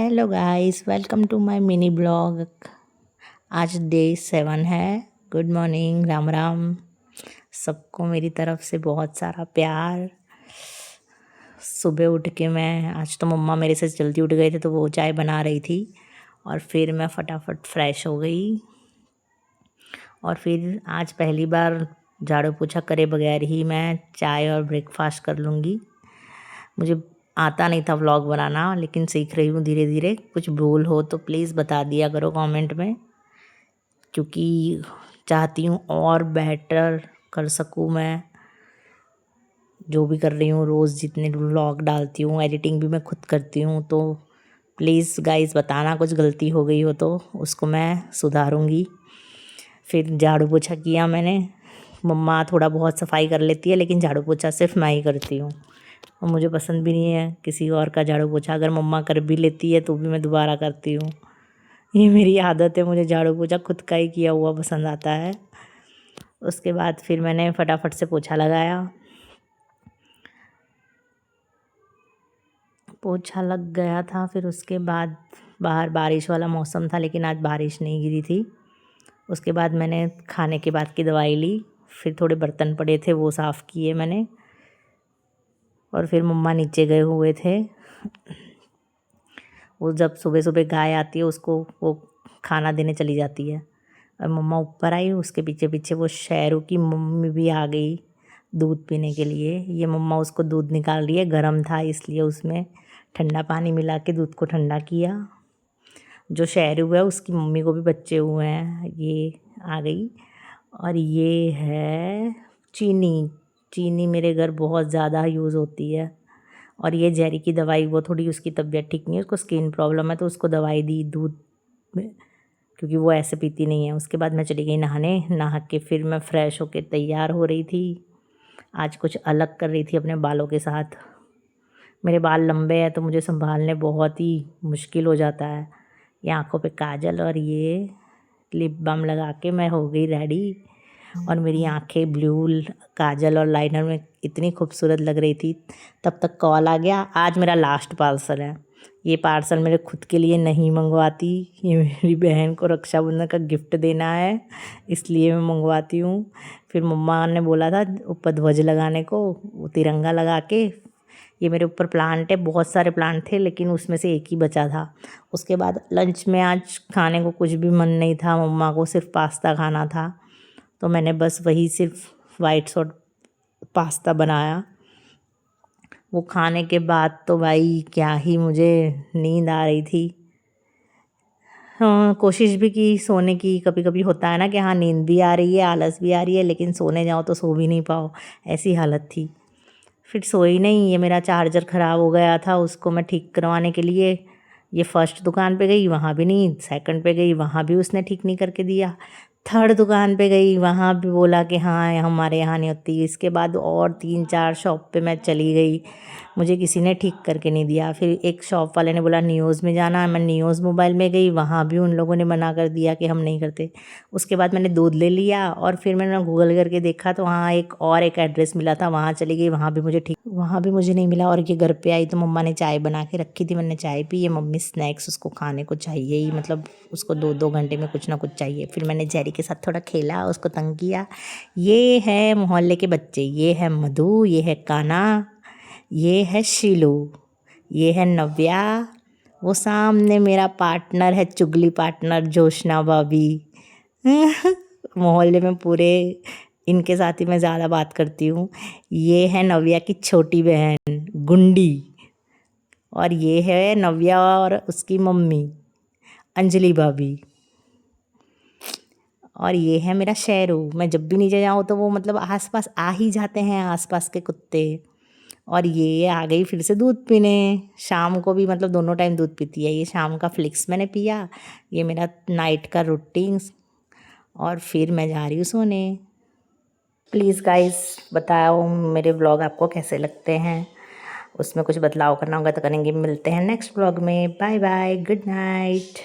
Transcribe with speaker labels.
Speaker 1: Hello guys, welcome to my mini blog. आज day 7 है। Good morning, Ram Ram. सबको मेरी तरफ से बहुत सारा प्यार। सुबह उठ के मैं आज तो मम्मा मेरे से जल्दी उठ गए थे तो वो चाय बना रही थी और फिर मैं फटाफट फ्रेश हो गई और फिर आज पहली बार झाड़ू पोछा करे बगैर ही मैं चाय और ब्रेकफास्ट कर लूँगी। मुझे आता नहीं था व्लॉग बनाना, लेकिन सीख रही हूँ धीरे धीरे। कुछ भूल हो तो प्लीज़ बता दिया करो कमेंट में, क्योंकि चाहती हूँ और बेटर कर सकूँ। मैं जो भी कर रही हूँ, रोज़ जितने व्लॉग डालती हूँ, एडिटिंग भी मैं खुद करती हूँ, तो प्लीज़ गाइस बताना कुछ गलती हो गई हो तो उसको मैं सुधारूँगी। फिर झाड़ू पोछा किया मैंने। मम्मा थोड़ा बहुत सफाई कर लेती है, लेकिन झाड़ू पोछा सिर्फ मैं ही करती हूँ और मुझे पसंद भी नहीं है किसी और का झाड़ू पोछा। अगर मम्मा कर भी लेती है तो भी मैं दोबारा करती हूँ। ये मेरी आदत है, मुझे झाड़ू पोछा खुद का ही किया हुआ पसंद आता है। उसके बाद फिर मैंने फटाफट से पोछा लगाया। पोछा लग गया था। फिर उसके बाद बाहर बारिश वाला मौसम था, लेकिन आज बारिश नहीं गिरी थी। उसके बाद मैंने खाने के बाद की दवाई ली। फिर थोड़े बर्तन पड़े थे वो साफ़ किए मैंने। और फिर मम्मा नीचे गए हुए थे। वो जब सुबह सुबह गाय आती है उसको वो खाना देने चली जाती है और मम्मा ऊपर आई। उसके पीछे पीछे वो शेरू की मम्मी भी आ गई दूध पीने के लिए। ये मम्मा उसको दूध निकाल रही है, गर्म था इसलिए उसमें ठंडा पानी मिला के दूध को ठंडा किया। जो शेरू है उसकी मम्मी को भी बच्चे हुए हैं, ये आ गई। और ये है चीनी। चीनी मेरे घर बहुत ज़्यादा यूज़ होती है। और ये जेरी की दवाई, वो थोड़ी उसकी तबीयत ठीक नहीं है, उसको स्किन प्रॉब्लम है, तो उसको दवाई दी दूध में, क्योंकि वो ऐसे पीती नहीं है। उसके बाद मैं चली गई नहाने। नहा के फिर मैं फ़्रेश होके तैयार हो रही थी। आज कुछ अलग कर रही थी अपने बालों के साथ। मेरे बाल लंबे हैं तो मुझे संभालने बहुत ही मुश्किल हो जाता है। ये आँखों पे काजल और ये लिप बाम लगा के मैं हो गई रेडी। और मेरी आंखें ब्लू काजल और लाइनर में इतनी खूबसूरत लग रही थी। तब तक कॉल आ गया। आज मेरा लास्ट पार्सल है। ये पार्सल मेरे खुद के लिए नहीं मंगवाती, ये मेरी बहन को रक्षाबंधन का गिफ्ट देना है, इसलिए मैं मंगवाती हूँ। फिर मम्मा ने बोला था ऊपर ध्वज लगाने को, वो तिरंगा लगा के। ये मेरे ऊपर प्लांट है, बहुत सारे प्लांट थे लेकिन उसमें से एक ही बचा था। उसके बाद लंच में आज खाने को कुछ भी मन नहीं था, मम्मा को सिर्फ पास्ता खाना था, तो मैंने बस वही सिर्फ वाइट सॉस पास्ता बनाया। वो खाने के बाद तो भाई क्या ही मुझे नींद आ रही थी। हाँ, कोशिश भी की सोने की। कभी कभी होता है ना कि हाँ नींद भी आ रही है, आलस भी आ रही है, लेकिन सोने जाओ तो सो भी नहीं पाओ, ऐसी हालत थी। फिर सोई नहीं। ये मेरा चार्जर ख़राब हो गया था, उसको मैं ठीक करवाने के लिए ये फर्स्ट दुकान पे गई, वहाँ भी नहीं। सेकंड पे गई, वहाँ भी उसने ठीक नहीं करके दिया। थर्ड दुकान पे गई, वहाँ भी बोला कि हाँ हमारे यहाँ नहीं होती। इसके बाद और 3-4 शॉप पे मैं चली गई, मुझे किसी ने ठीक करके नहीं दिया। फिर एक शॉप वाले ने बोला नियोज़ में जाना है, मैं नियोज़ मोबाइल में गई, वहाँ भी उन लोगों ने मना कर दिया कि हम नहीं करते। उसके बाद मैंने दूध ले लिया और फिर मैंने गूगल करके देखा तो वहाँ एक एड्रेस मिला था, वहाँ चली गई, वहाँ भी मुझे नहीं मिला। और ये घर पे आई तो मम्मा ने चाय बना के रखी थी, मैंने चाय पी। ये मम्मी स्नैक्स उसको खाने को चाहिए ही, मतलब उसको 2-2 घंटे में कुछ ना कुछ चाहिए। फिर मैंने जेरी के साथ थोड़ा खेला, उसको तंग किया। ये है मोहल्ले के बच्चे, ये है मधु, ये है काना, ये है शीलू, ये है नव्या। वो सामने मेरा पार्टनर है, चुगली पार्टनर जोशना भाभी। मोहल्ले में पूरे इनके साथ ही मैं ज़्यादा बात करती हूँ। ये है नव्या की छोटी बहन गुंडी, और ये है नव्या और उसकी मम्मी अंजलि भाभी। और ये है मेरा शेरू। मैं जब भी नीचे जाऊँ तो वो मतलब आसपास आ ही जाते हैं, आसपास के कुत्ते। और ये आ गई फिर से दूध पीने। शाम को भी मतलब दोनों टाइम दूध पीती है। ये शाम का फ्लिक्स मैंने पिया, ये मेरा नाइट का रूटीन। और फिर मैं जा रही हूँ सोने। प्लीज़ गाइस बताओ मेरे व्लॉग आपको कैसे लगते हैं, उसमें कुछ बदलाव करना होगा तो करेंगे। मिलते हैं नेक्स्ट व्लॉग में। Bye bye, good night.